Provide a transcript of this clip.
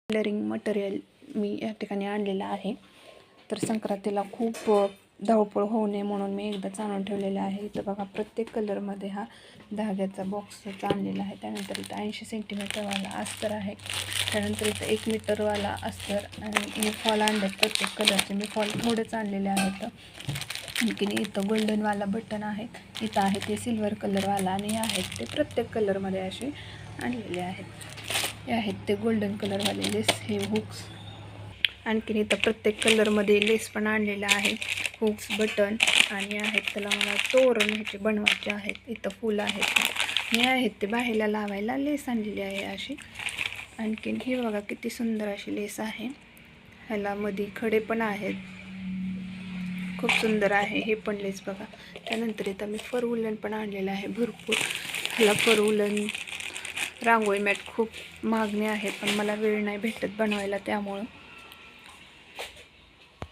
Colouring material मी या ठिकाणी आणलेलं आहे. तर संक्रांतीला खूप धावपळ होऊ नये म्हणून मी एकदाच आणून ठेवलेलं आहे. इथं बघा प्रत्येक कलरमध्ये हा धाग्याचा बॉक्सचा आणलेला आहे. त्यानंतर इथं 80 सेंटीमीटरवाला अस्तर आहे. त्यानंतर इथं 1 मीटरवाला अस्तर आणि हे फॉल आणलेत प्रत्येक कलरचे. मी फॉल थोडेच आणलेले आहेत. आणखीन इथं गोल्डनवाला बटन आहे. इथं आहे ते सिल्वर कलरवाला आणि आहेत ते प्रत्येक कलरमध्ये असे आणलेले आहेत. हे आहेत ते गोल्डन कलरवाले लेस हे हुक्स. आणखीन इथं प्रत्येक कलरमध्ये लेस पण आणलेला आहे. हुक्स बटन आणि आहेत त्याला मला तोरण ह्याचे बनवायचे आहेत. इथं फुलं आहेत हे आहेत ते बाहेरला लावायला लेस आणलेली आहे अशी. आणखीन हे बघा किती सुंदर अशी लेस आहे. ह्याला मध्ये खडे पण आहेत. खूप सुंदर आहे हे पण लेस बघा. त्यानंतर इथं मी फर वुलन पण आणलेलं आहे भरपूर. ह्याला फर वुलन रांगोळी मॅट खूप मागणी आहे पण मला वेळ नाही भेटत बनवायला, त्यामुळं